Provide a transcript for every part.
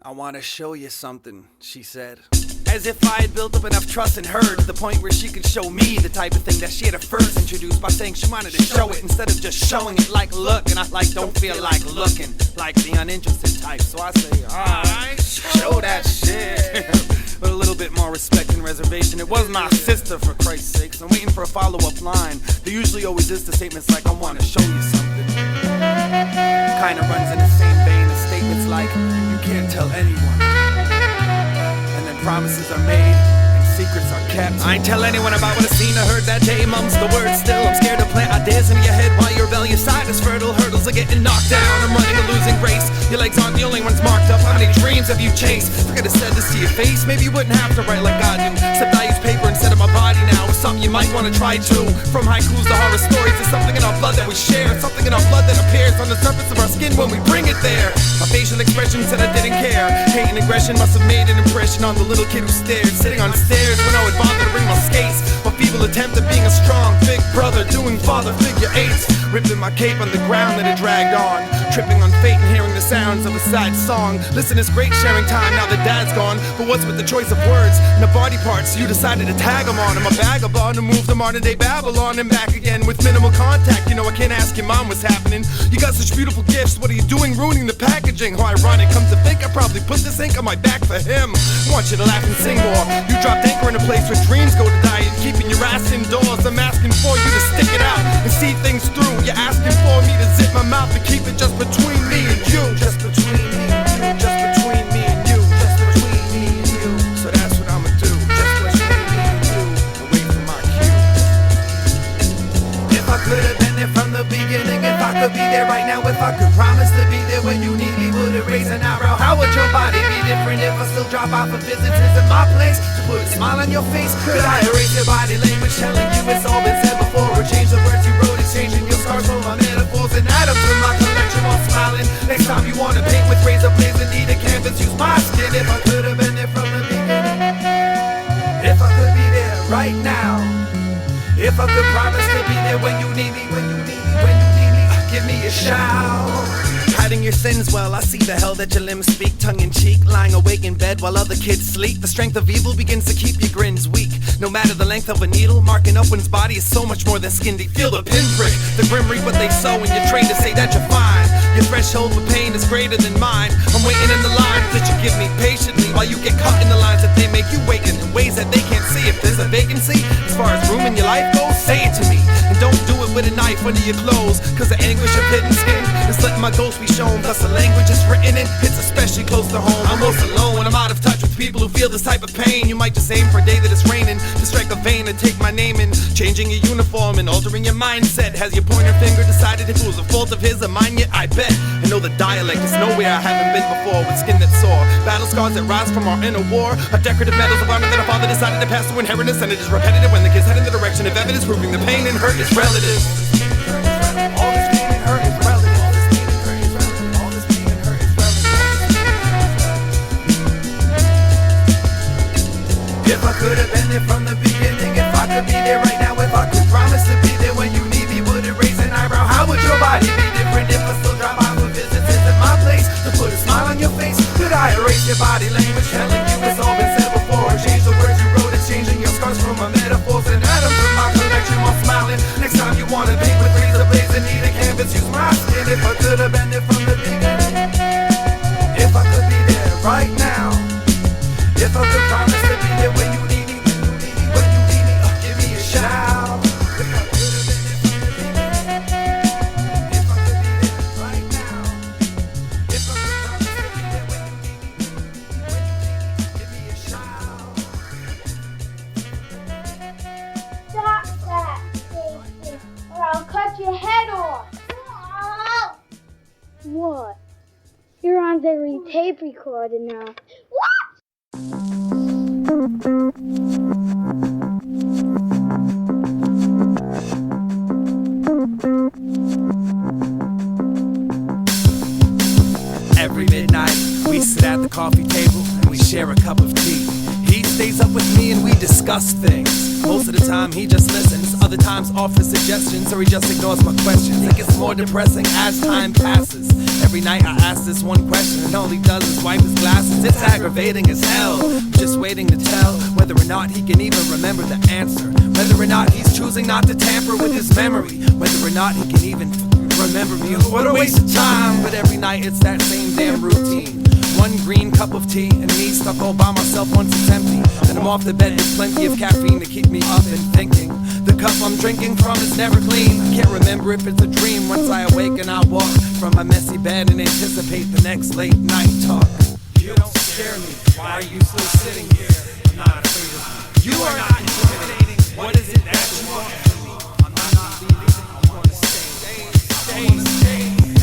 I want to show you something, she said. As if I had built up enough trust in her to the point where she could show me the type of thing that she had at first introduced by saying she wanted to show it instead of just showing it like look. And I don't feel like looking like the uninterested type. So I say, alright, show that shit. With a little bit more respect and reservation. It was my sister, for Christ's sakes. I'm waiting for a follow-up line. There usually always is the statements like, I want to show you something. Kinda runs in the same vein as statements like, you can't tell anyone. And then promises are made and secrets are kept. I ain't tell anyone about what I seen or heard that day. Mum's the word still. I'm scared to plant ideas in your head while your rebellious side is fertile. Hurdles are getting knocked down. I'm running a losing race. Your legs aren't the only ones marked up. How many dreams have you chased? If I could have said this to your face, maybe you wouldn't have to write like I do. Except I use paper instead of my body now. It's something you might want to try too. From haikus to horror stories, there's something in our blood that we share. It's something in our blood that appears on the surface of our skin when we bring it there. My facial expression said I didn't care. Hate and aggression must have made an impression on the little kid who stared. Sitting on stairs when I would bother to bring my skates. My feeble attempt at being a strong big brother, doing father figure eights. Ripping my cape on the ground that it dragged on. Tripping on fate and hearing the sounds of a sad song. Listen, it's great sharing time now that dad's gone. But what's with the choice of words and the body parts you decided to tag them on? I'm a vagabond to move to modern day Babylon and back again with minimal contact. You know I can't ask your mom what's happening. You got such beautiful gifts, what are you doing ruining the packaging? How ironic, come to think I probably put this ink on my back for him. I want you to laugh and sing more. You dropped anchor in a place where dreams go to die and keeping your ass indoors. I'm asking for you to stick it out and see things through. You're asking for me to zip my mouth and keep it just between me and you. Just between me and you. Just between me and you. Just between me and you. So that's what I'ma do. Just between me and you. And wait for my cue. If I could have been there from the beginning, if I could be there right now, if I could promise to be there when you need me, would it raise an eyebrow? How would your body be different if I still drop off a visit? Is it my place to put a smile on your face? Could I erase your body language telling you it's all been said before? Or change the words you wrote, exchanging your scars for my metaphors and atoms in my collection while smiling? Next time you wanna paint with razor blades and need a canvas, use my skin. If I could have been there from the beginning, if I could be there right now, if I could promise to be there when you need me, when you need me, when you need me, give me a shout. Hiding your sins, well, I see the hell that your limbs speak, tongue in cheek, lying awake in bed while other kids sleep. The strength of evil begins to keep your grins weak. No matter the length of a needle, marking up one's body is so much more than skin deep. Feel the pinprick, the grim reaper they sow, and you're trained to say that you're fine. Your threshold for pain is greater than mine. I'm waiting in the lines that you give me patiently while you get caught in the lines that they make you waken in ways that they can't see. If there's a vacancy, as far as room in your life goes, say it to me. And don't do it with a knife under your clothes, cause the anguish of hidden skin is letting my ghost be shown. Thus the language is written in, it's especially close to home. I'm most alone when I'm out of touch with people who feel this type of pain. You might just aim for a day that it's raining to strike a vein and take my name in. Changing your uniform and altering your mindset. Has your pointer finger decided if it was a fault of his or mine yet? I bet. I know the dialect is nowhere I haven't been before, with skin that's sore, battle scars that rise from our inner war, a decorative medals of honor that our father decided to pass to inheritance, and it is repetitive when the kids head in the direction of evidence proving the pain and hurt is relative. All this pain and hurt is relative. All this pain and hurt is relative. If I could have been there from the beginning, if I could be there right now, if I could promise to be there when you need me, would it raise an eyebrow? How would your body be different if I still drop off a visit? Is it my place to put a smile on your face? Could I erase your body language telling you it's all been said before? Or change the words you wrote, exchanging your scars for my metaphors and atoms in my collection while smiling? Next time you wanna paint with razor blades and need a canvas, use my skin. If I could have been there from the beginning, if I could be there right now, if I could promise to be there when you need me, when you need me, when you need me, give me a shout. If I could have been there from the beginning, if I could be there right now, if I could promise to be there when you need me, when you need me, give me a shout. Stop that, Stacy, or I'll cut your head off. What? You're on the tape recorder now. What? Every midnight, we sit at the coffee table and we share a cup of tea. He stays up with me and we discuss things. Most of the time he just listens, other times offers suggestions, or he just ignores my questions. It gets more depressing as time passes. every night I ask this one question, and all he does is wipe his glasses. It's aggravating as hell. I'm just waiting to tell whether or not he can even remember the answer, whether or not he's choosing not to tamper with his memory, whether or not he can even remember me. What a waste of time. But every night it's that same damn routine. One green cup of tea and me stuck all by myself once it's empty. Then I'm off the bed with plenty of caffeine to keep me up and thinking. The cup I'm drinking from is never clean. I can't remember if it's a dream. Once I awake and I walk from my messy bed and anticipate the next late night talk. You don't scare me. Why are you still sitting here? I'm not afraid of you. You are not intimidating. What is it that you want from me? I'm not leaving. I want to stay.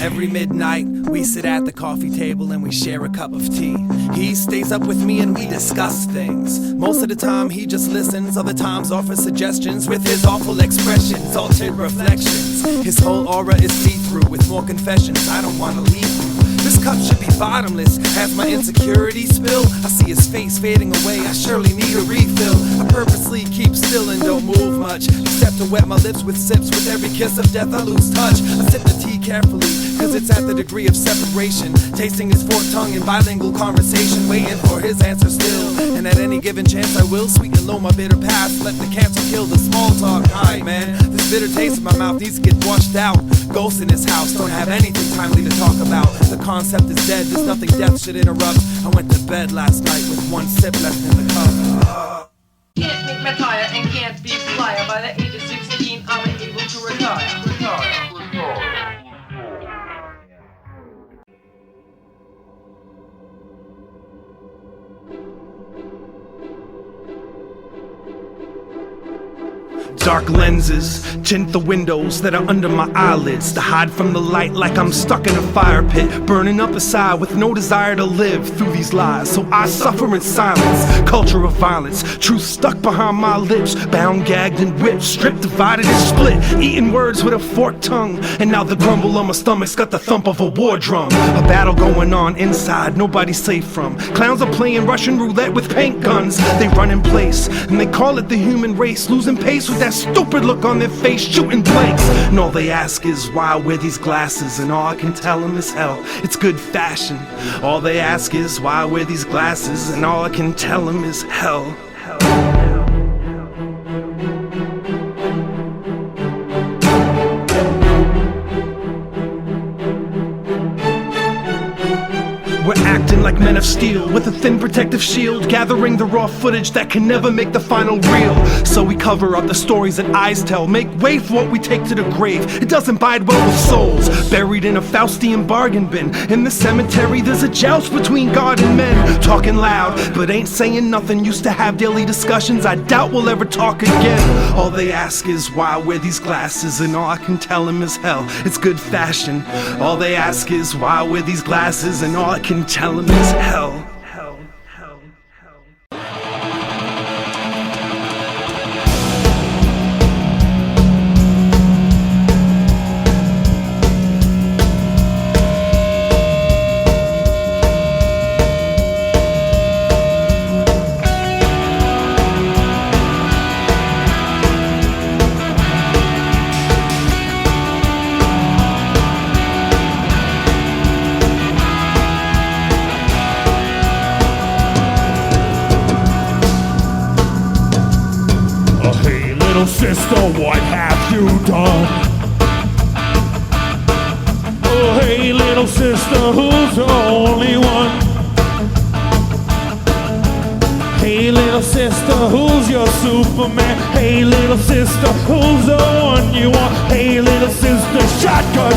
Every midnight, we sit at the coffee table and we share a cup of tea. He stays up with me and we discuss things. Most of the time he just listens, other times offers suggestions with his awful expressions, altered reflections. His whole aura is see-through with more confessions. I don't wanna leave you. This cup should be bottomless. As my insecurities spill, I see his face fading away. I surely need a refill. I purposely keep still and don't move much, except to wet my lips with sips. With every kiss of death I lose touch. I sip the tea carefully, cause it's at the degree of separation. Tasting his forked tongue in bilingual conversation, waiting for his answer still. And at any given chance I will sweeten low my bitter past. Let the cancer kill the small talk. Alright man, this bitter taste in my mouth needs to get washed out. Ghosts in this house don't have anything timely to talk about. The concept is dead, there's nothing death should interrupt. I went to bed last night with one sip left in the cup. Can't make my tire and can't be a flyer. By the age of 16 I'm able to retire. Dark lenses tint the windows that are under my eyelids to hide from the light like I'm stuck in a fire pit, burning up inside with no desire to live through these lies. So I suffer in silence, culture of violence, truth stuck behind my lips, bound, gagged and whipped, stripped, divided and split, eating words with a forked tongue. And now the grumble on my stomach's got the thump of a war drum. A battle going on inside, nobody's safe from. Clowns are playing Russian roulette with paint guns. They run in place and they call it the human race, losing pace with that stupid look on their face, shooting blanks. And all they ask is why I wear these glasses, and all I can tell them is hell, it's good fashion. All they ask is why I wear these glasses, and all I can tell them is hell. We're acting like men of steel with a thin protective shield, gathering the raw footage that can never make the final reel. So we cover up the stories that eyes tell, make way for what we take to the grave. It doesn't bide well with souls buried in a Faustian bargain bin. In the cemetery there's a joust between God and men, talking loud but ain't saying nothing. Used to have daily discussions, I doubt we'll ever talk again. All they ask is why I wear these glasses, and all I can tell them is hell, it's good fashion. All they ask is why I wear these glasses, and all I can tell him is hell. Sister, what have you done? Oh, hey, little sister, who's the only one? Hey, little sister, who's your Superman? Hey, little sister, who's the one you want? Hey, little sister, shotgun.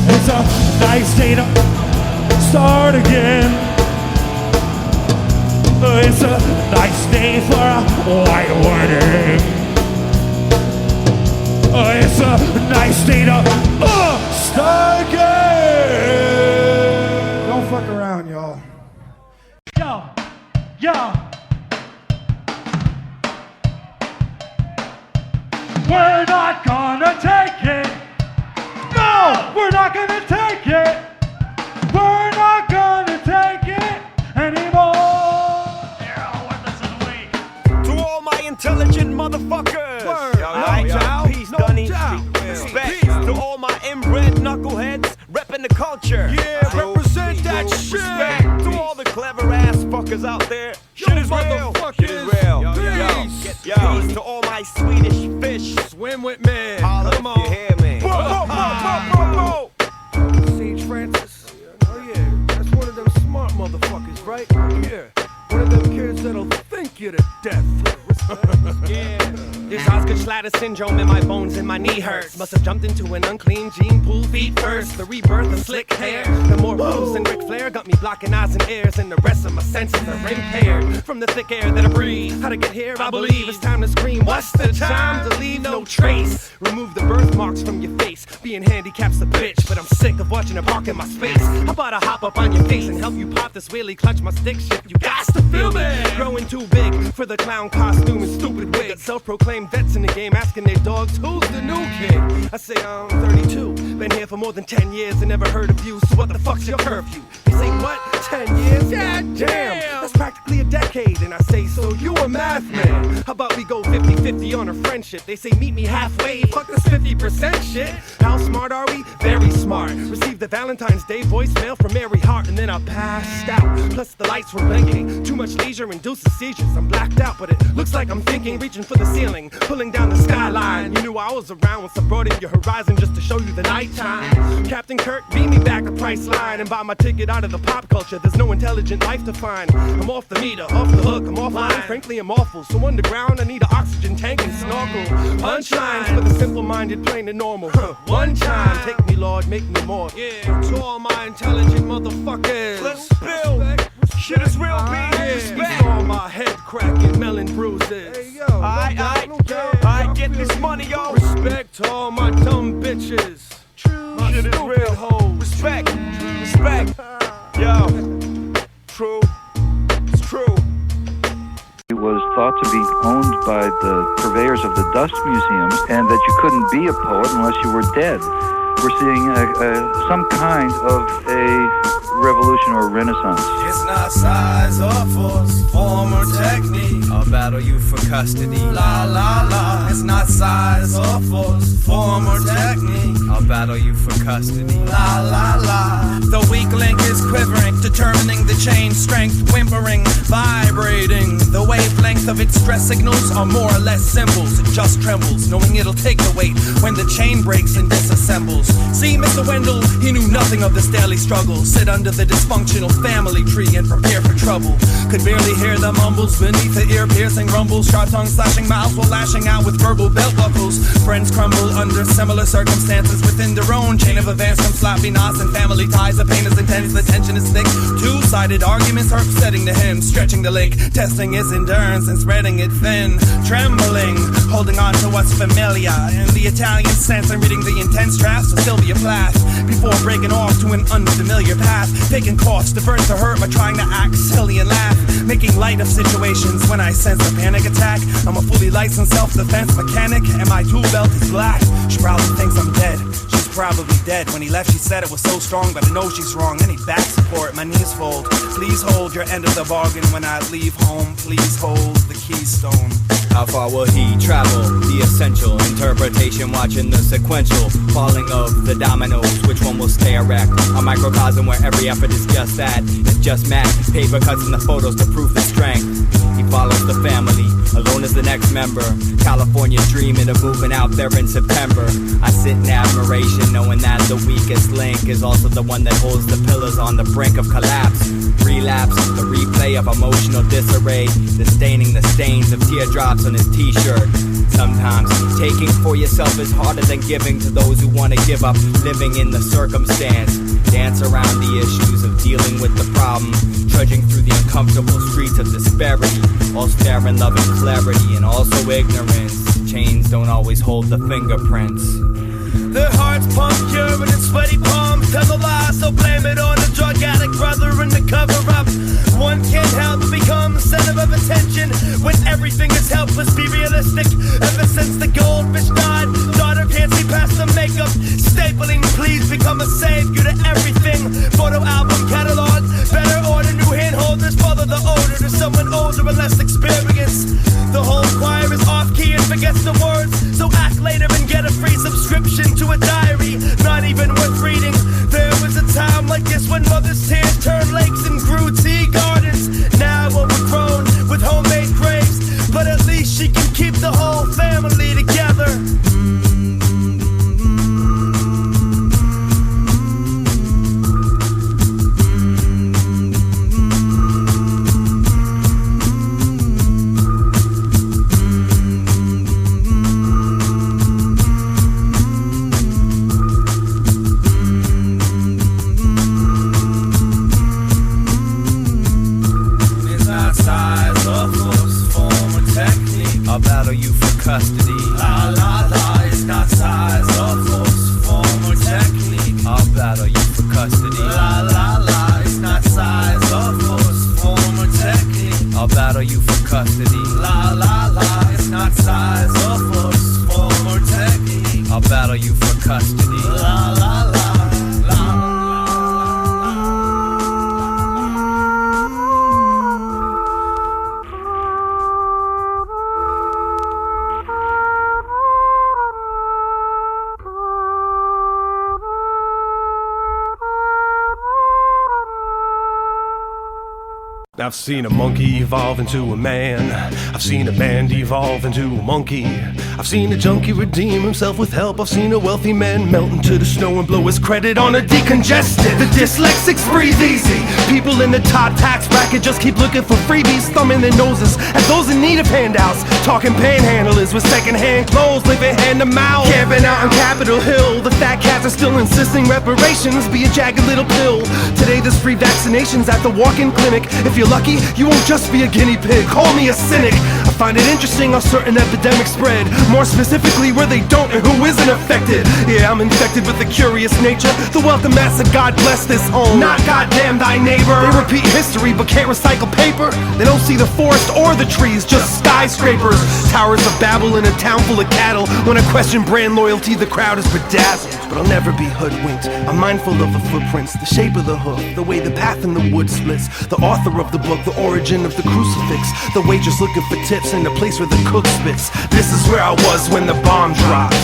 It's a nice day to start again. It's a nice day for a white wedding. It's a nice day to start again. Don't fuck around, y'all. Yo. We're not gonna take it. No, we're not gonna take it. We're not gonna take it anymore. To all my intelligent motherfuckers. Peace, Dunny. Respect to all my inbred knuckleheads repping the culture. Yeah, represent that shit. Respect to all the clever ass fuckers out there. Shit is real. Shit is real. Yo, to all my Swedish fish. Swim with me. Holla Come if on. you hear me. Whoa. Sage Francis. Oh yeah, that's one of them smart motherfuckers, right? Yeah. One of them kids that'll think you to death. Yeah. There's Consciousrap syndrome in my bones and my knee hurts. Must have jumped into an unclean gene pool feet first. The rebirth of slick hair. The more moves than Ric Flair got me blocking eyes and ears, and the rest of my senses are impaired from the thick air that I breathe. How to get here? I believe it's time to scream. What's the time to leave no trace? Remove the birthmarks from your face. Being handicap's a bitch, but I'm sick of watching it park in my space. How about I hop up on your face and help you pop this wheelie, clutch my stick shift? You got to feel me. Growing too big for the clown costume and stupid wig. Self-proclaimed vets in the game asking their dogs, who's the new kid? I say I'm 32, been here for more than 10 years and never heard of you, so what the fuck's your curfew? They say what? 10 years? Yeah, damn, that's practically a decade. And I say, so you a math man? How about we go 50-50 on a friendship? They say meet me halfway, fuck this 50% shit. How smart are we? Very smart. Received the Valentine's Day voicemail from Mary Hart and then I passed out. Plus the lights were blinking, too much leisure induces seizures. I'm blacked out, but it looks like I'm thinking, reaching for the ceiling, pulling down the skyline. You knew I was around once I brought in your horizon just to show you the nighttime. Captain Kirk, beat me back a price line and buy my ticket out of the pop culture. There's no intelligent life to find. I'm off the meter, off the hook, I'm offline. Frankly, I'm awful, so underground I need an oxygen tank and snorkel. Punchlines for the simple-minded, plain and normal. One time, take me, Lord, make me more. Yeah, to all my intelligent motherfuckers. Let's build. Shit is real, B. Respect. All my head cracking, melon bruises. Hey, yo, I get this money, yo. Respect to all my dumb bitches. My Shit is real. hoes. Respect. Yo. True. It's true. It was thought to be owned by the purveyors of the dust museums, and that you couldn't be a poet unless you were dead. We're seeing some kind of a revolution or renaissance. It's not size or force, form or technique. I'll battle you for custody. La la la. It's not size or force, form or technique. I'll battle you for custody. La la la. The weak link is quivering, determining the chain strength, whimpering, vibrating. The wavelength of its stress signals are more or less symbols. It just trembles, knowing it'll take the weight when the chain breaks and disassembles. See, Mr. Wendell, he knew nothing of this daily struggle. Sit under the dysfunctional family tree and prepare for trouble. Could barely hear the mumbles beneath the ear-piercing rumbles. Sharp tongue slashing mouths while lashing out with verbal belt buckles. Friends crumble under similar circumstances within their own chain of events. From sloppy knots and family ties, the pain is intense, the tension is thick. Two-sided arguments are upsetting to him, stretching the link, testing his endurance and spreading it thin. Trembling, holding on to what's familiar. In the Italian sense, I'm reading the intense drafts of Sylvia Plath before breaking off to an unfamiliar path. Taking coughs, divert the hurt by trying to act silly and laugh. Making light of situations when I sense a panic attack. I'm a fully licensed self-defense mechanic and my tool belt is black. She probably thinks I'm dead. She's probably dead. When he left she said it was so strong, but I know she's wrong. I need back support, my knees fold. Please hold your end of the bargain when I leave home. Please hold the keystone. How far will he travel? The essential interpretation, watching the sequential falling of the dominoes. Which one will stay erect? A microcosm where every effort is just that. It's just math. Paper cuts in the photos to prove the strength. He follows the family, alone as the next member. California dreaming of moving out there in September. I sit in admiration, knowing that the weakest link is also the one that holds the pillars on the brink of collapse. Relapse, the replay of emotional disarray, disdaining the stains of teardrops on his t-shirt. Sometimes taking for yourself is harder than giving to those who want to give up living in the circumstance. Dance around the issues of dealing with the problem, trudging through the uncomfortable streets of disparity, all spare in love and clarity and also ignorance. Chains don't always hold the fingerprints. Their hearts pump urine and sweaty palms. Tell no lies, so blame it on the drug addict brother in the cover-up. One can't help but become the center of attention when everything is helpless. Be realistic. Ever since the goldfish died, daughter can't see past the makeup. Stapling, please become a savior to everything. Photo album catalog, better order new hand holders. Follow the odor to someone older and less experienced. The whole choir is off key and forgets the words, so act later and get a free subscription to a diary, not even worth reading. There was a guess when mother's tears turned lakes and grew tea gardens, now overgrown with homemade graves. But at least she can keep the whole family together. I'll battle you for custody. La la la, it's not size or force, form or technique. I'll battle you for custody. La la la, it's not size or force, form or technique. I'll battle you for custody. La la la, it's not size or force, form or technique. I'll battle you for custody. La la la. I've seen a monkey evolve into a man. I've seen a man devolve into a monkey. I've seen a junkie redeem himself with help. I've seen a wealthy man melt into the snow and blow his credit on a decongestant. The dyslexics breathe easy. People in the top tax bracket just keep looking for freebies, thumbing their noses at those in need of handouts. Talking panhandlers with secondhand clothes, living hand to mouth. Camping out on Capitol Hill. The fat cats are still insisting reparations be a jagged little pill. Today there's free vaccinations at the walk-in clinic. If you're lucky, you won't just be a guinea pig. Call me a cynic. I find it interesting how certain epidemics spread, more specifically where they don't and who isn't affected. Yeah, I'm infected with a curious nature. The welcome mat said God bless this home, not goddamn thy neighbor. They repeat history but can't recycle paper. They don't see the forest or the trees, just skyscrapers. Towers of Babel in a town full of cattle. When I question brand loyalty, the crowd is bedazzled. But I'll never be hoodwinked. I'm mindful of the footprints, the shape of the hoof, the way the path in the wood splits. The author of the book, the origin of the crucifix. The waitress looking for tips in the place where the cook spits. This is where I was when the bomb dropped,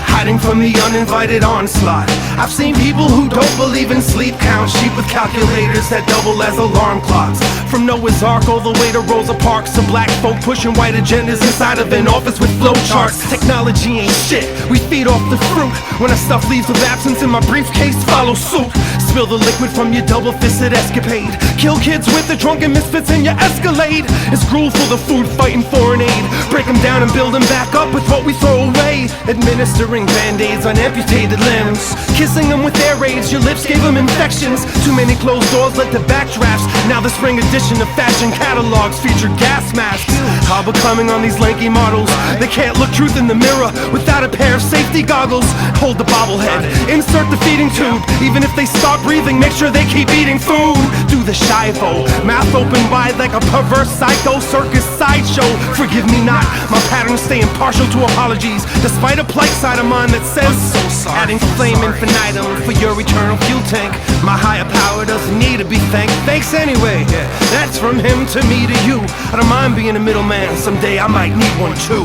hiding from the uninvited onslaught. I've seen people who don't believe in sleep count sheep with calculators that double as alarm clocks. From Noah's Ark all the way to Rosa Parks, to black folk pushing white agendas inside of an office with flowcharts. Technology ain't shit, we feed off the fruit. When I stuff leaves of absence in my briefcase, follow suit. Spill the liquid from your double-fisted escapade. Kill kids with the drunken misfits in your Escalade. It's gruel for the food fighting foreign aid. Break them down and build them back up with what we throw away. Administering band-aids on amputated limbs. Kissing them with air raids, your lips gave them infections. Too many closed doors led to backdrafts. Now the spring edition of fashion catalogs feature gas masks. How becoming on these lanky models. They can't look truth in the mirror without a pair of safety goggles. Hold the bobblehead, insert the feeding tube. Even if they stop breathing, make sure they keep eating food. Do the shivo, mouth open wide like a perverse psycho circus sideshow. Forgive me not, my patterns stay impartial to apologies, despite a polite side of mine that says adding flame infinitum for your eternal fuel tank. My higher power doesn't need to be thanked. Thanks anyway, yeah, that's from him to me to you. I don't mind being a middleman, someday I might need one too.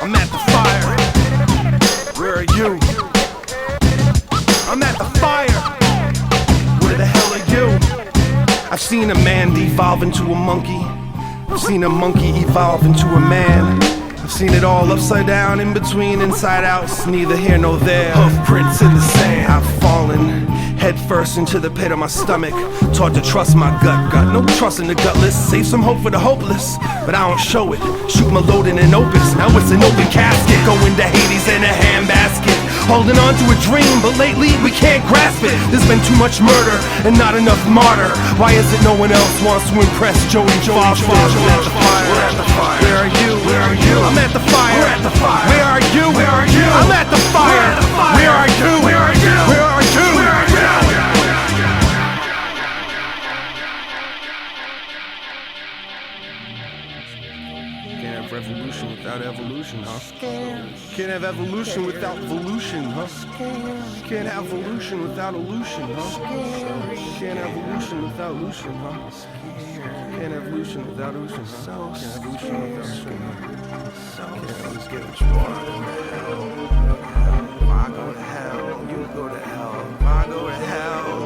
I'm at the fire, where are you? I'm at the fire, where the hell are you? I've seen a man devolve into a monkey. I've seen a monkey evolve into a man. I've seen it all upside down, in between, inside out, neither here nor there. Hoof prints in the sand. I've fallen head first into the pit of my stomach. Taught to trust my gut. Got no trust in the gutless. Save some hope for the hopeless, but I don't show it. Shoot my load in an opus. Now it's an open casket. Going to Hades in a handbasket. Holding on to a dream, but lately we can't grasp it. There's been too much murder and not enough martyr. Why is it no one else wants to impress Joey Foster? We're at the fire. We're at the fire. Where are you? Where are you? I'm at the fire. We're at the fire. Where are you? Where are you? I'm at the fire. Where are you? Where are you? Where are you? Where are you? Can't have revolution without evolution, huh? Can't have evolution without evolution, huh? Can't have evolution without illusion, huh? Can't have evolution without illusion, huh? Can't have evolution without illusion, huh? Can't have evolution without illusion, huh? Can't always get what you want. If I go to hell, you go to hell. If I go to hell,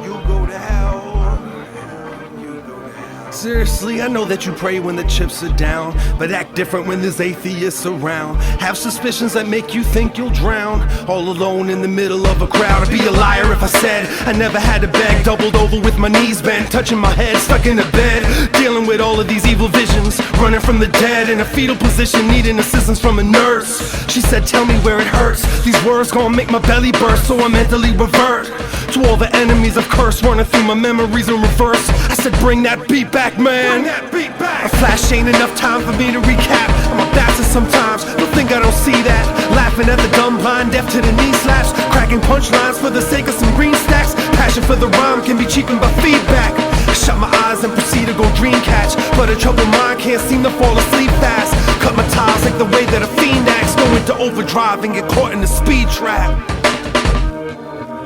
Seriously, I know that you pray when the chips are down, but act different when there's atheists around. Have suspicions that make you think you'll drown, all alone in the middle of a crowd. I'd be a liar if I said I never had to beg, doubled over with my knees bent, touching my head, stuck in a bed, dealing with all of these evil visions, running from the dead, in a fetal position, needing assistance from a nurse. She said, tell me where it hurts, these words gonna make my belly burst, so I mentally revert to all the enemies I've cursed, running through my memories in reverse. I said, bring that beat back, man. Bring that beat back. A flash ain't enough time for me to recap. I'm a bastard sometimes, don't think I don't see that. Laughing at the dumb blind, deaf to the knee slaps, cracking punchlines for the sake of some green stacks. Passion for the rhyme can be cheapened by feedback. I shut my eyes and proceed to go dream catch, but a troubled mind can't seem to fall asleep fast. Cut my ties like the way that a fiend acts, go into overdrive and get caught in the speed trap.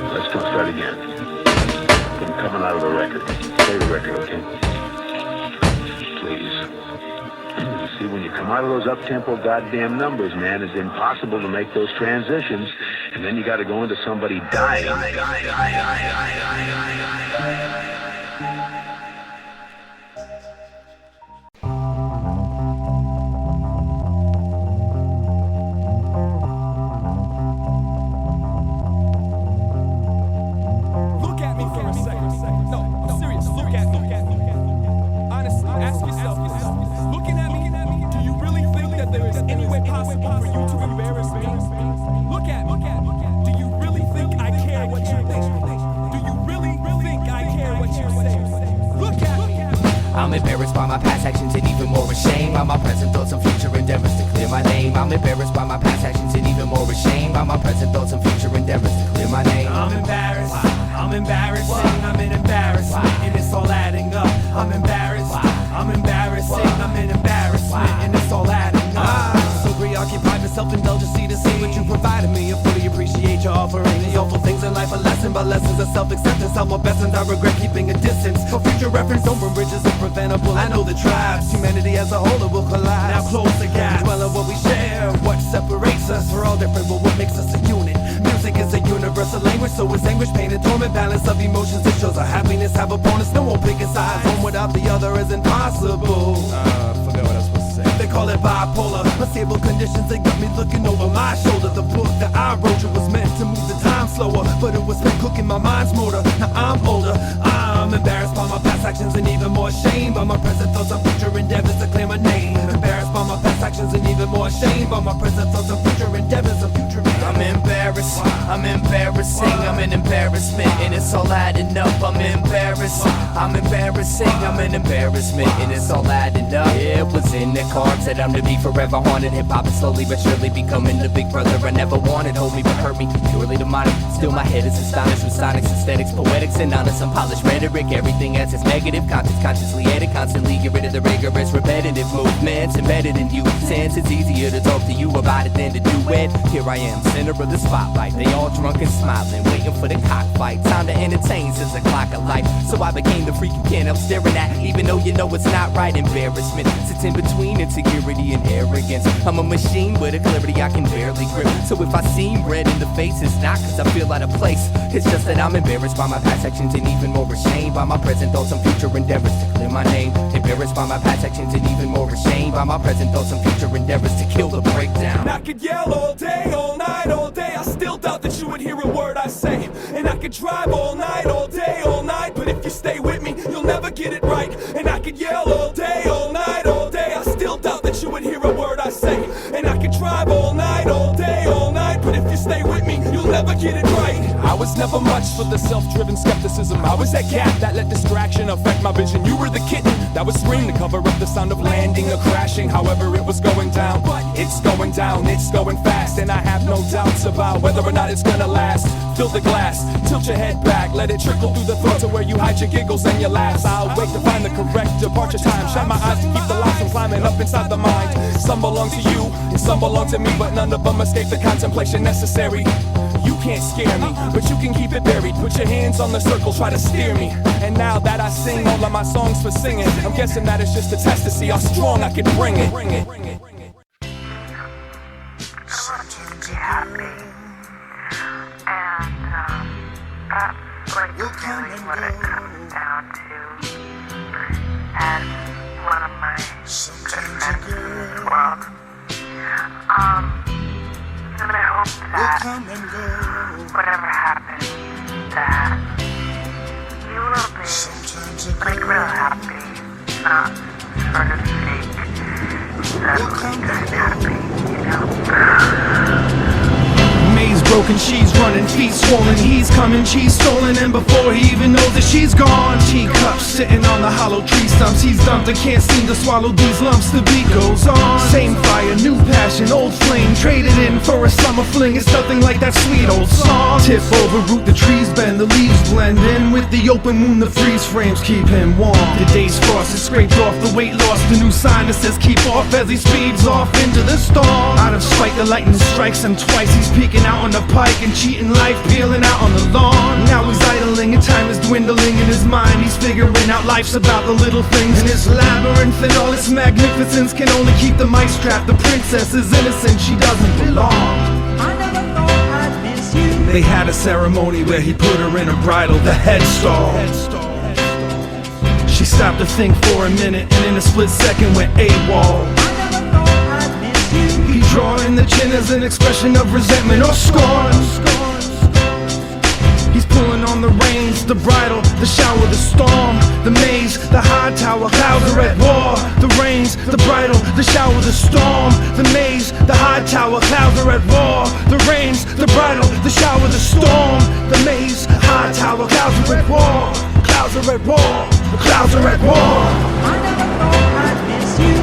Let's start again. I'm coming out of the record. Play the record, okay? Please. See, when you come out of those up-tempo goddamn numbers, man, it's impossible to make those transitions, and then you gotta go into somebody dying. I'm embarrassed by my past actions and even more ashamed by my present thoughts and future endeavors to clear my name. I'm embarrassed by my past actions and even more ashamed by my present thoughts and future endeavors to clear my name. I'm embarrassed, I'm embarrassing, I'm an embarrassment, and it's all adding up. I'm embarrassed, I'm embarrassing, I'm an embarrassment, and it's all adding up. So preoccupied with self-indulgence to see what you provided me. I fully appreciate your offering. The awful things in life are lesson, but lessons of self-acceptance. I'm a best and I regret keeping a distance. For future reference, don't burn bridges are preventable. I know the tribes, humanity as a whole, it will collide. Now close the gap, dwell on what we share, what separates us. We're all different, but what makes us a unit? Music is a universal language, so is anguish, pain, and torment. Balance of emotions, it shows our happiness have a bonus. No more picking sides, one without the other is impossible. Forgot what I was supposed to say. They call it bipolar, unstable conditions, they got me looking over my shoulder. The book that I wrote you was meant to move the time slower, but it was meant cooking my mind's motor. Now I'm older, I'm embarrassed by my past actions and even more ashamed by my present thoughts and future endeavors to clear my name. Embarrassed by my past actions and even more ashamed by my present thoughts and future endeavors of future endeavors. I'm embarrassed, I'm embarrassing, I'm an embarrassment, and it's all adding up. I'm embarrassed, I'm embarrassing, I'm an embarrassment, and it's all adding up. It was in the cards that I'm to be forever haunted. Hip-hop is slowly but surely becoming the big brother I never wanted. Hold me but hurt me, purely demonic. Still my head is astonished with sonics, aesthetics, poetics, and honest, unpolished rhetoric. Everything as its negative content, consciously edit, constantly get rid of the rigorous, repetitive movements embedded in you. Since it's easier to talk to you about it than to do it. Here I am, center of the spotlight. They all drunk and smiling, waiting for the cockfight. Time to entertain since the clock of life. So I became the freak you can't help staring at, even though you know it's not right. Embarrassment sits in between insecurity and arrogance. I'm a machine with a clarity I can barely grip. So if I seem red in the face, it's not cause I feel out of place. It's just that I'm embarrassed by my past actions and even more ashamed by my present thoughts and future endeavors to clear my name. Embarrassed by my past actions and even more ashamed by my present thoughts and future endeavors to kill the breakdown. I could yell all day, all night, all day. I still doubt that you would hear a word I say. And I could drive all night, all day, all night. But if you stay with me, you'll never get it right. And I could yell all day, all night, all day. I still doubt that you would hear a word I say. And I could drive all night, all day, all night. But if you stay with me, you'll never get it right. I was never much for the self-driven skepticism. I was that cat that let distraction affect my vision. You were the kitten that would scream to cover up the sound of landing or crashing. However it was going down, but it's going down, it's going fast. And I have no doubts about whether or not it's gonna last. Fill the glass, tilt your head back, let it trickle through the throat to where you hide your giggles and your laughs. I'll wait to find the correct departure time. Shine my eyes to keep the lights from climbing up inside the mind. Some belong to you, and some belong to me, but none of them escape the contemplation necessary. You can't scare me, but you can keep it buried. Put your hands on the circle, try to steer me. And now that I sing all of my songs for singing, I'm guessing that it's just a test to see how strong I can bring it. That's really what it comes down to. come and go. Whatever happens, that you will be like real happy, not sort of fake, suddenly just happy, you know? Maze broken, she's running, feet swollen, he's coming, she's stolen, and before he even knows that she's gone, teacups sitting on the hollow tree stumps, he's dumped and can't seem to swallow these lumps, the beat goes on. Same fire, new passion, old flame, traded in for a summer fling, it's nothing like that sweet old song. Tip over root, the trees bend, the leaves blend in with the open moon, the freeze frames keep him warm. The day's frost is scraped off, the weight lost, the new sign that says keep off as he speeds off into the storm. Out of spite, the lightning strikes him twice, he's peeking out on the pike and cheating life, peeling out on the lawn. Now he's idling and time is dwindling in his mind, he's figuring out life's about the little things in his labyrinth, and all its magnificence can only keep the mice trapped. The princess is innocent, she doesn't belong. I never thought I'd miss you. They had a ceremony where he put her in a bridle, the headstall. She stopped to think for a minute and in a split second went AWOL. He drawn in the chin as an expression of resentment or scorn. He's pulling on the reins, the bridle, the shower, the storm, the maze, the high tower, clouds are at war. The reins, the bridle, the shower, the storm, the maze, the high tower, clouds are at war. The reins, the bridle, the shower, the storm, the maze, high tower, clouds are at war. Clouds are at war, the clouds are at war. I never thought I'd miss you.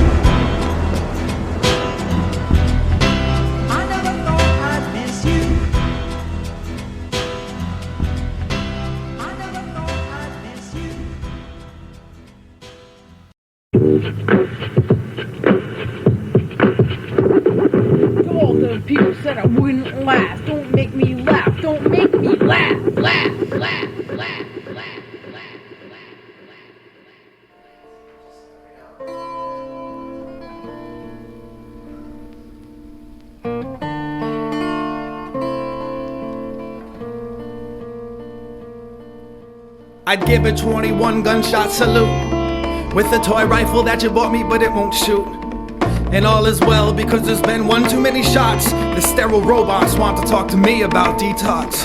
All the people said I wouldn't last. Don't make me laugh. Don't make me laugh. Laugh, laugh, laugh, laugh, laugh. I'd give a 21 gunshot salute with a toy rifle that you bought me but it won't shoot. And all is well because there's been one too many shots. The sterile robots want to talk to me about detox.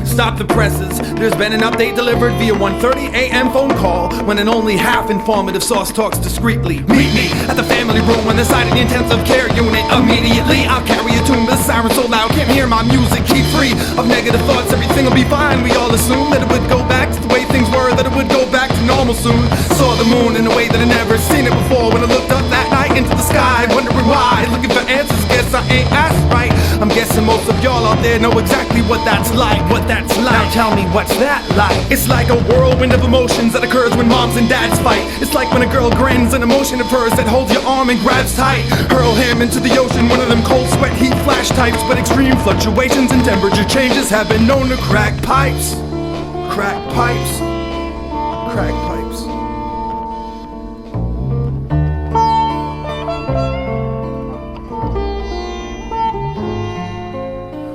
Stop the presses, there's been an update delivered via 1:30 a.m. phone call when an only half informative source talks discreetly. Meet me at the family room on the side of the intensive care unit immediately. I'll carry you to the siren so loud, can't hear my music. Keep free of negative thoughts, everything will be fine. We all assume that it would go back to the way things were, that it would go back to normal soon. Saw the moon in a way that I never seen it before when I looked up that night into the sky, wondering why, looking for answers. Guess I ain't asked right. I'm guessing most of y'all out there know exactly what that's like. Now tell me, what's that like? It's like a whirlwind of emotions that occurs when moms and dads fight. It's like when a girl grins, an emotion of hers that holds your arm and grabs tight. Hurl him into the ocean, one of them cold sweat heat flash types. But extreme fluctuations and temperature changes have been known to crack pipes. Crack pipes. Crack pipes.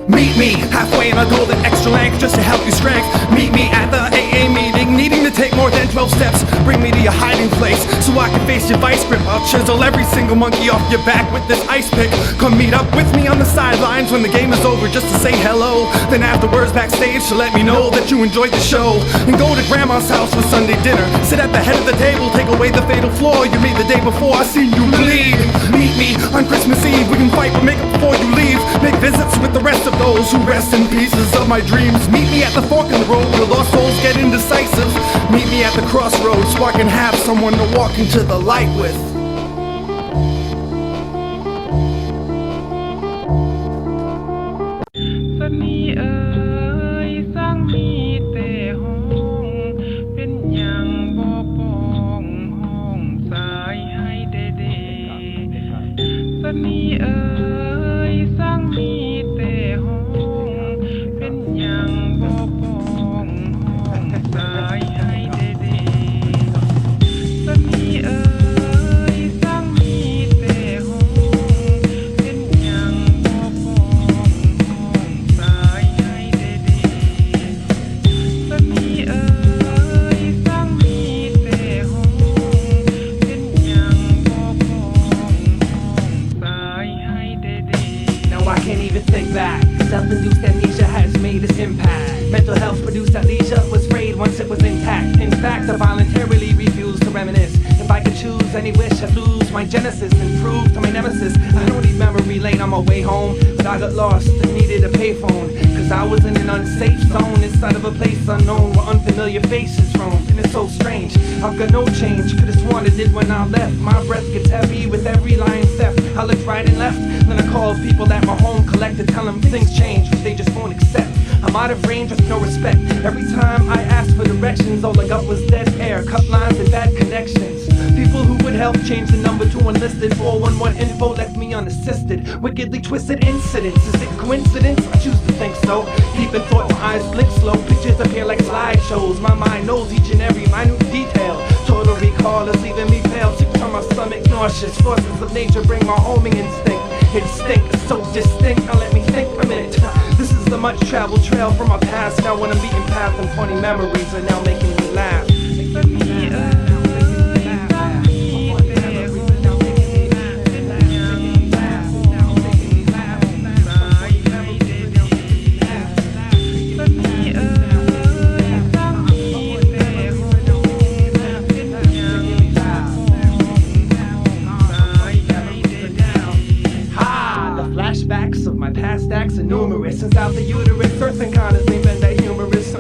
Meet me halfway and I'll go the extra length just to help you strength. Meet me at the AA meeting, needing to take more than 12 steps. Bring me to your hiding place so I can face your vice grip. I'll chisel every single monkey off your back with this ice pick. Come meet up with me on the sidelines when the game is over just to say hello. Then afterwards backstage to let me know that you enjoyed the show. And go to grandma's house for Sunday dinner. Sit at the head of the table, take away the fatal flaw you made the day before. I seen you bleed. Meet me on Christmas Eve, we can fight but make up before you leave. Make visits with the rest of those who rest in pieces of my dreams. Meet me at the fork in the road where lost souls get indecisive. Meet me at the crossroads so I can have someone to walk into the light with. any wish I'd lose my genesis and prove to my nemesis I don't need memory lane on my way home. But I got lost and needed a payphone, cause I was in an unsafe zone inside of a place unknown where unfamiliar faces roam. And it's so strange, I've got no change. Could've sworn I did when I left. My breath gets heavy with every lying theft. I looked right and left, then I called people at my home collected, tell them things change, but they just won't accept. I'm out of range with no respect. Every time I asked for directions, all I got was dead air, cut lines and bad connections. People who would help change the number to enlisted 411 info left me unassisted. Wickedly twisted incidents, is it coincidence? I choose to think so. Deep in thought, my eyes blink slow. Pictures appear like slideshows. My mind knows each and every minute detail. Total recall is leaving me pale. To turn my stomach nauseous. Forces of nature bring my homing instinct. Instinct is so distinct. Now let me think a minute. This is the much traveled trail from my past. Now when I'm beaten path and funny memories are now making me laugh. Acts are numerous. Since out the uterus, Earth encounters ain't been that humorous.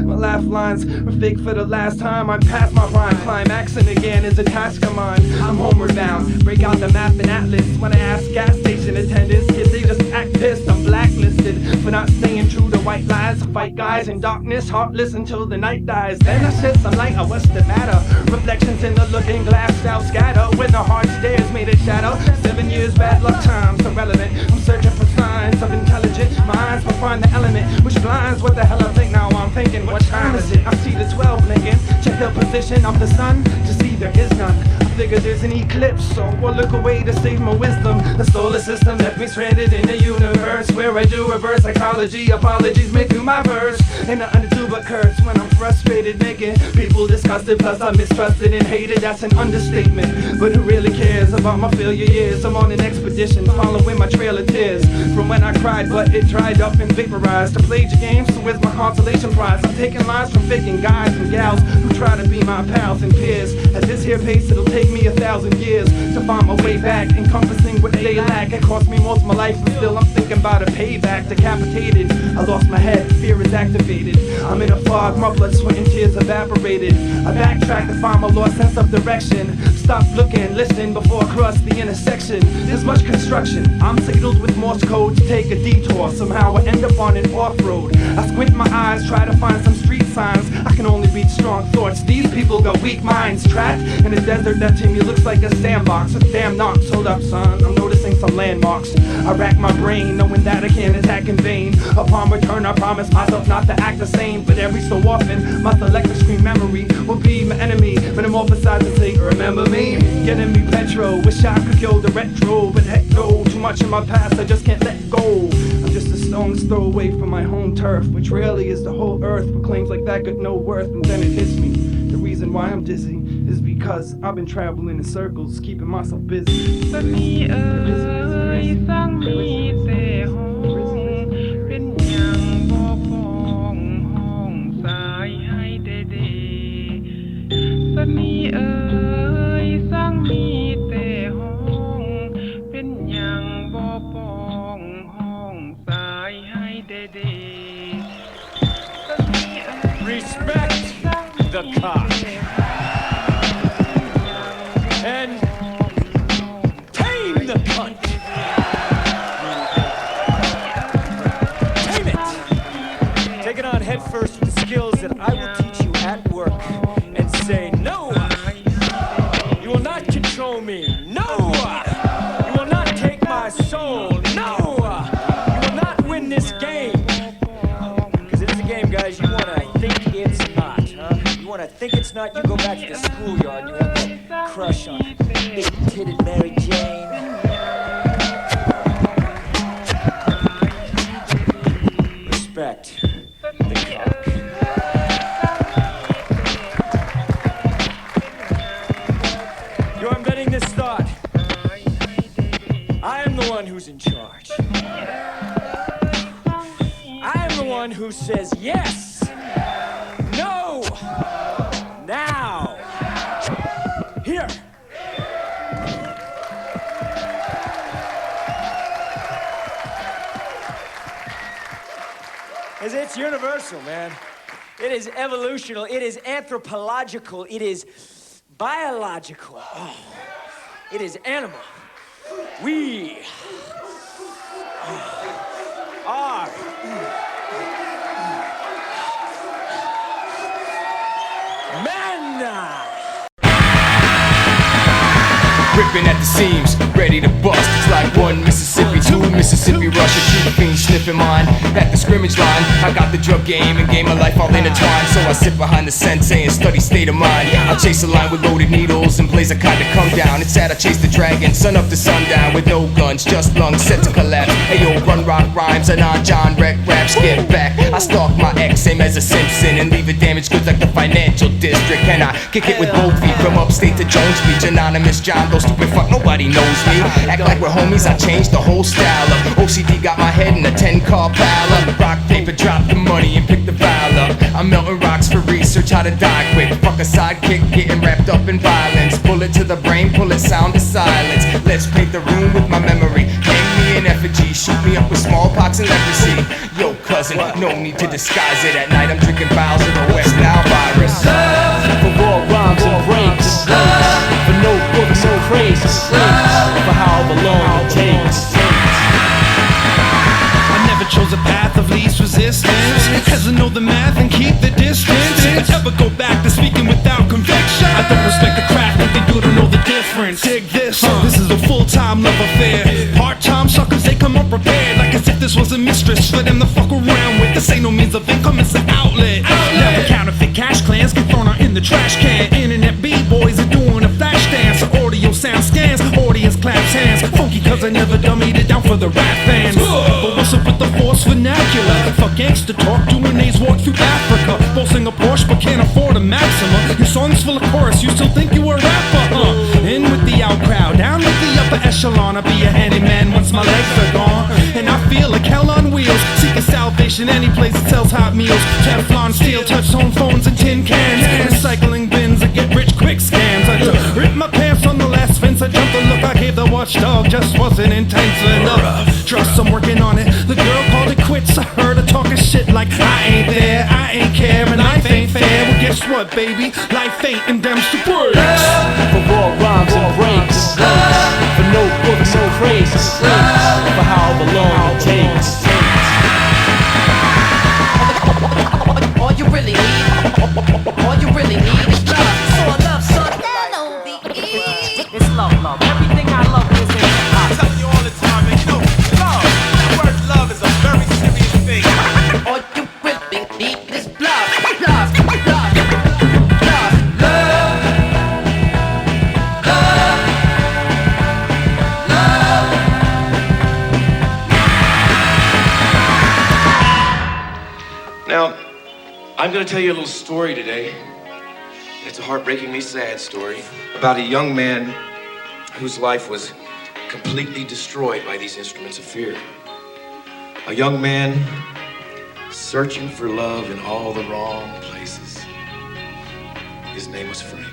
My laugh lines were fake for the last time. I'm past my rhyme, climaxing again is a task of mine. I'm homeward bound, break out the map and atlas. When I ask gas station attendants, kids they just act pissed. I'm blacklisted for not staying true to white lies. I fight guys in darkness, heartless until the night dies. Then I shed some light on what's the matter. Reflections in the looking glass shall scatter when the hard stares made it shadow. 7 years bad luck times irrelevant. I'm searching for signs of intelligent minds will find the element which blinds what the hell I think. Now I'm thinking, what time is it? I see the 12 blinking. Check the position of the sun to see there is none. I figure there's an eclipse, so I'll look away to save my wisdom. The solar system left me stranded in the universe where I do reverse psychology. Apologies make through my verse, and I underdo but curse when I'm frustrated, making people disgusted. Plus I'm mistrusted and hated. That's an understatement. But who really cares about my failure years? I'm on an expedition following my trail of tears from when I cried, but it dried up and vaporized. I played your game, so where's my consolation prize? I'm taking lines from faking guys and gals who try to be my pals and peers. At this here pace, it'll take me 1,000 years to find my way back, encompassing what they lack. It cost me most of my life, but still I'm thinking about a payback. Decapitated, I lost my head, fear is activated. I'm in a fog, my blood, sweat and tears evaporated. I backtrack to find my lost sense of direction. Stop looking, listen before I cross the intersection. There's much construction, I'm signaled with Morse code to take a detour. Somehow I end up on an off-road. I squint my eyes, try to find some street signs. I can only read strong thoughts. These people got weak minds. Trapped in a desert that to me looks like a sandbox with damn knocks. Hold up, son, I'm noticing some landmarks. I rack my brain, knowing that I can't attack in vain. Upon return, I promise myself not to act the same. But every so often, my selective screen memory will be my enemy. Metamorphosize and say, remember me? Getting me petro, wish I could kill the retro. But heck no, too much in my past, I just can't let go. I'm just a stone's throw away from my home turf, which really is the whole earth. But claims like that got no worth, and then it hits me. The reason why I'm dizzy is because I've been traveling in circles, keeping myself busy. Respect the cock and tame the cunt. Tame it. Take it on head first with the skills that I will teach you at work, and say no. You will not control me. No. You will not take my soul. No. You will not win this game. Because it is a game, guys. You want to think it's not, huh? You want to think it's not, you go back to the schoolyard. You have that crush on big-titted Mary Jane. Respect the cock. You're embedding this thought. I am the one who's in charge. I am the one who says yes, no, now, here, It's universal, man. It is evolutional. It is anthropological. It is biological. Oh, it is animal. We are men. Ripping at the seams, ready to bust. It's like one Mississippi, two Mississippi Russia, two fiends sniffing mine at the scrimmage line. I got the drug game and game of life all intertwined, so I sit behind the sensei and study state of mind. I chase a line with loaded needles and blaze a kind to come down. It's sad I chase the dragon, sun up to sundown with no guns, just lungs set to collapse. Ayo, run rock rhymes and on John wreck raps. Get back, I stalk my ex, same as a Simpson, and leave it damaged goods like the financial district. Can I kick it with both feet from upstate to Jones Beach? Anonymous John, those stupid fuck, nobody knows me. Act like we're homies, I changed the whole style up. OCD got my head in a 10-car pile up. Rock, paper, drop the money and pick the file up. I'm melting rocks for research, how to die quick. Fuck a sidekick, getting wrapped up in violence. Bullet to the brain, pull it, sound to silence. Let's paint the room with my memory. Hang me in effigy, shoot me up with smallpox and leprosy. Yo, cousin, no need to disguise it. At night I'm drinking vials of the West Nile virus. For raw rhymes and breaks, for notebooks and phrases, for however long it takes. I never chose a path of least resistance, as I know the math and keep the distance. I never go back to speaking without conviction. I don't respect the craft, but they do to know the difference. Dig this, this is a full-time love affair. Part-time suckers, they come unprepared, like as if this was a mistress for them to fuck around with. This ain't no means of income, it's an outlet. Never counterfeit cash clans get thrown out in the trash can. Internet b-boys are doing a flash dance. Audio sound scans, audience claps hands. Funky cause I never dummied it down for the rap fans. But what's up with the force vernacular? Fuck gangster talk, doing A's walk through Africa. Boasting a Porsche but can't afford a Maxima. Your song's full of chorus, you still think you a rapper, In with the out crowd, down with the upper echelon. I'll be a handyman once my legs are gone. And I feel like hell on wheels, seeking salvation any place that sells hot meals. Teflon steel, touch tone phones and tin cans. Recycling bins that get rich quick scams. I just ripped my pants on the last fence. I jumped the look I gave the watchdog, just wasn't intense enough. Trust, I'm working on it. The girl called it quits. I heard her talking shit like I ain't there, I ain't care, and life ain't fair. Well, guess what, baby? Life ain't in them breaks. For raw rhymes and breaks, for notebooks and phrases, for however long it takes. All you really need is love. So I love, son. L-O-V-E. It's love. Everything I love is in hip-hop. I'm telling you all the time, man, you know, love, that word love is a very serious thing. All you really need is love. Now, I'm going to tell you a little story today. It's a heartbreakingly sad story about a young man whose life was completely destroyed by these instruments of fear. A young man searching for love in all the wrong places. His name was Frank.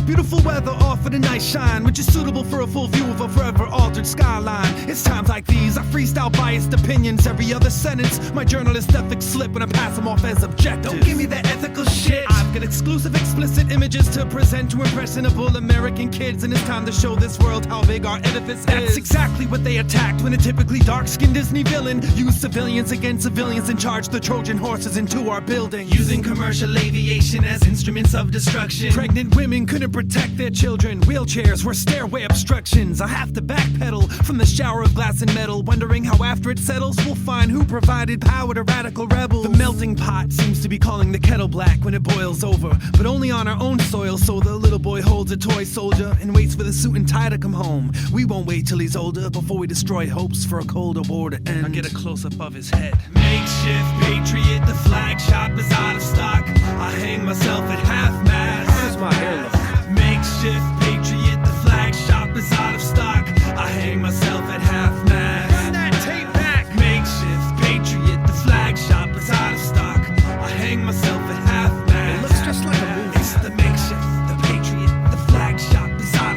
Beautiful weather offered a nice shine, which is suitable for a full view of a forever altered skyline. It's times like these I freestyle biased opinions. Every other sentence, my journalist ethics slip when I pass them off as objective. Don't give me that ethical shit. I've got exclusive explicit images to present to impressionable American kids, and it's time to show this world how big our edifice is. That's exactly what they attacked when a typically dark-skinned Disney villain used civilians against civilians and charged the Trojan horses into our building, using commercial aviation as instruments of destruction. Pregnant women couldn't protect their children. Wheelchairs were stairway obstructions. I have to backpedal from the shower of glass and metal, wondering how after it settles we'll find who provided power to radical rebels. The melting pot seems to be calling the kettle black when it boils over, but only on our own soil. So the little boy holds a toy soldier and waits for the suit and tie to come home. We won't wait till he's older before we destroy hopes for a colder war to end. I get a close-up of his head. Makeshift patriot, the flag shop is out of stock. I hang myself at half-mast. How's my hair look? Makeshift patriot, the flag shop is out of stock. I hang myself at half-mast. Run that tape back. Makeshift patriot, the flag shop is out of stock. I hang myself at half-mast. It looks just like a movie. It's the makeshift, the patriot, the flag shop is out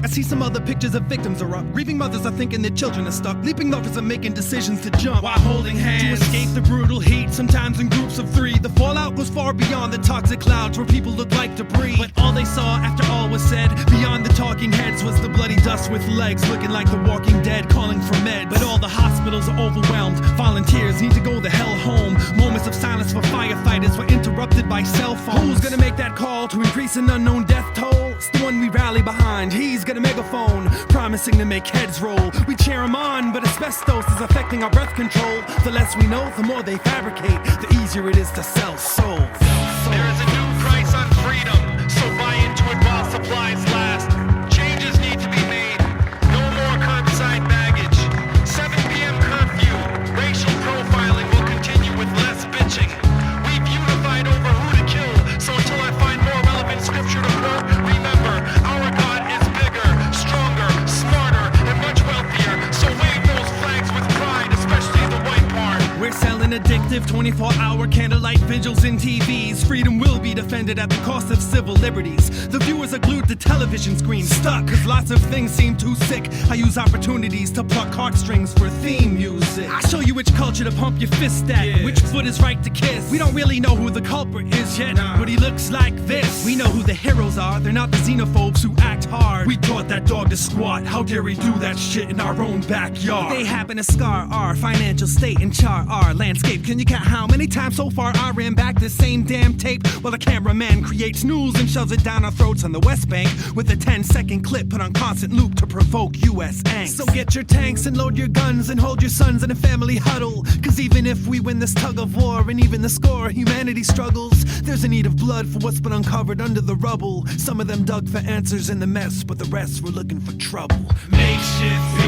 see some other pictures of victims are up. Grieving mothers are thinking their children are stuck. Leaping lovers are making decisions to jump while holding hands to escape the brutal heat, sometimes in groups of 3. The fallout goes far beyond the toxic clouds where people look like debris. But all they saw after all was said, beyond the talking heads, was the bloody dust with legs looking like the Walking Dead calling for meds. But all the hospitals are overwhelmed. Volunteers need to go the hell home. Moments of silence for firefighters were interrupted by cell phones. Who's gonna make that call to increase an unknown death toll? It's the one we rally behind. He's got a megaphone promising to make heads roll. We cheer him on, but asbestos is affecting our breath control. The less we know, the more they fabricate, the easier it is to sell souls. There is a new price on freedom, so buy into it while supplies last. Changes need to be made. No more curbside baggage. 7 p.m. curfew. Racial profiling will continue with less bitching. We've unified over who to kill, so until I find more relevant scripture to quote, remember, our God is bigger, stronger, smarter, and much wealthier. So wave those flags with pride, especially the white part. We're selling addictive 24-hour candlelight vigils in TVs. Freedom will be defended at the cost of civil liberties. The viewers are glued to television screens, stuck, cause lots of things seem too sick. I use opportunities to pluck heartstrings for theme music. I show you which culture to pump your fist at, which foot is right to kiss. We don't really know who the culprit is yet, but he looks like this. We know who the heroes are, they're not the xenophobes who act hard. We taught that dog to squat, how dare he do that shit in our own backyard. They happen to scar our financial state and char our landscape. Can you count how many times so far I ran back the same damn tape? While the cameraman creates news and shoves it down our throats on the West Bank with a 10-second clip put on constant loop to provoke US angst. So get your tanks and load your guns and hold your sons in a family huddle. Cause even if we win this tug of war and even the score, humanity struggles. There's a need of blood for what's been uncovered under the rubble. Some of them dug for answers in the mess, but the rest were looking for trouble. Makeshift